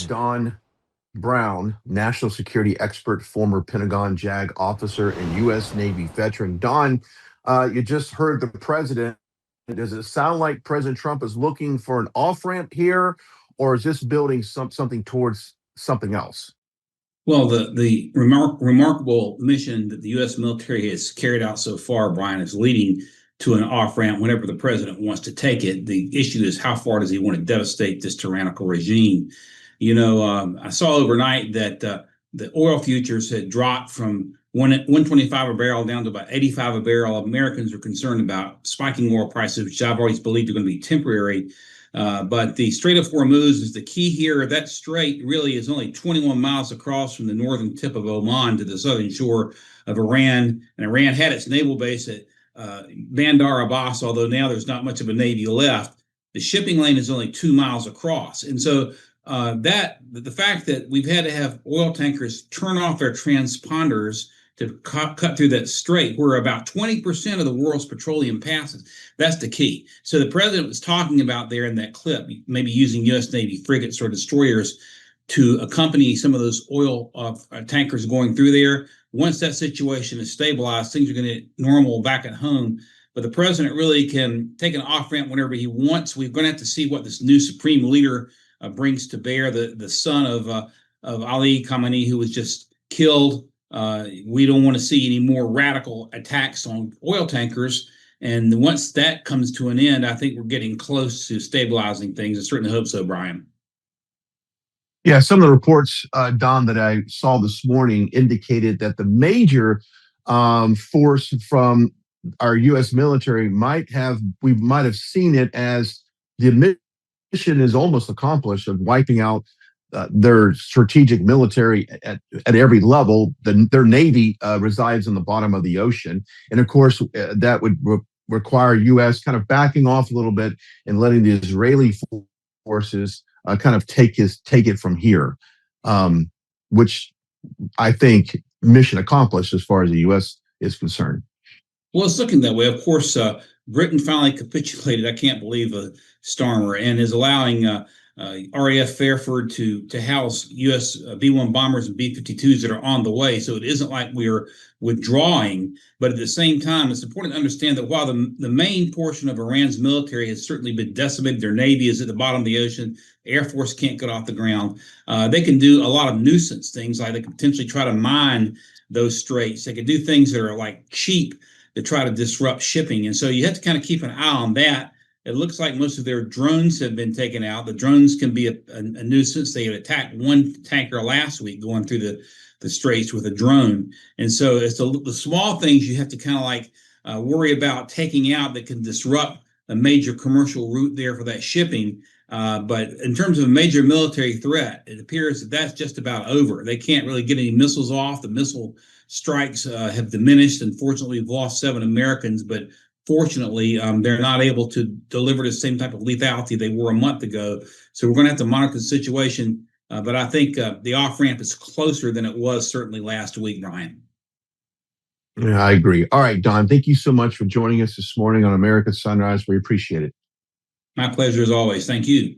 Don Brown, national security expert, former Pentagon JAG officer, and U.S. Navy veteran. Don, you just heard the president. Does it sound like President Trump is looking for an off ramp here, or is this building something towards something else? Well, the remarkable mission that the U.S. military has carried out so far, Brian, is leading to an off ramp whenever the president wants to take it. The issue is how far does he want to devastate this tyrannical regime? I saw overnight that the oil futures had dropped from 125 a barrel down to about 85 a barrel. Americans are concerned about spiking oil prices, which I've always believed are going to be temporary. But the Strait of Hormuz is the key here. That strait really is only 21 miles across from the northern tip of Oman to the southern shore of Iran. And Iran had its naval base at Bandar Abbas, although now there's not much of a navy left. The shipping lane is only 2 miles across. And so the fact that we've had to have oil tankers turn off their transponders to cut through that strait, where about 20% of the world's petroleum passes. That's the key. So the president was talking about there in that clip, maybe using U.S. Navy frigates or destroyers to accompany some of those oil tankers going through there. Once that situation is stabilized, things are going to get normal back at home. But the president really can take an off-ramp whenever he wants. We're going to have to see what this new supreme leader brings to bear, the son of Ali Khamenei, who was just killed. We don't want to see any more radical attacks on oil tankers. And once that comes to an end, I think we're getting close to stabilizing things. I certainly hope so, Brian. Yeah, some of the reports, Don, that I saw this morning indicated that the major force from our U.S. military we might have seen it as the mission is almost accomplished of wiping out their strategic military at every level. Their Navy resides in the bottom of the ocean. And of course, that would require U.S. kind of backing off a little bit and letting the Israeli forces kind of take it from here, which I think mission accomplished as far as the U.S. is concerned. Well, it's looking that way. Of course, Britain finally capitulated. I can't believe a Starmer, and is allowing RAF Fairford to house U.S. B-1 bombers and B-52s that are on the way. So it isn't like we're withdrawing. But at the same time, it's important to understand that while the main portion of Iran's military has certainly been decimated, their Navy is at the bottom of the ocean, Air Force can't get off the ground, they can do a lot of nuisance things, like they can potentially try to mine those straits. They can do things that are like cheap to try to disrupt shipping. And so you have to kind of keep an eye on that. It looks like most of their drones have been taken out. The drones can be a nuisance. They had attacked one tanker last week going through the straits with a drone. And so it's the small things you have to kind of like worry about taking out that can disrupt a major commercial route there for that shipping. But in terms of a major military threat, it appears that that's just about over. They can't really get any missiles off. The missile strikes have diminished. Unfortunately, we've lost 7 Americans, but fortunately, they're not able to deliver the same type of lethality they were a month ago. So we're going to have to monitor the situation. But I think the off-ramp is closer than it was certainly last week, Brian. Yeah, I agree. All right, Don, thank you so much for joining us this morning on American Sunrise. We appreciate it. My pleasure as always. Thank you.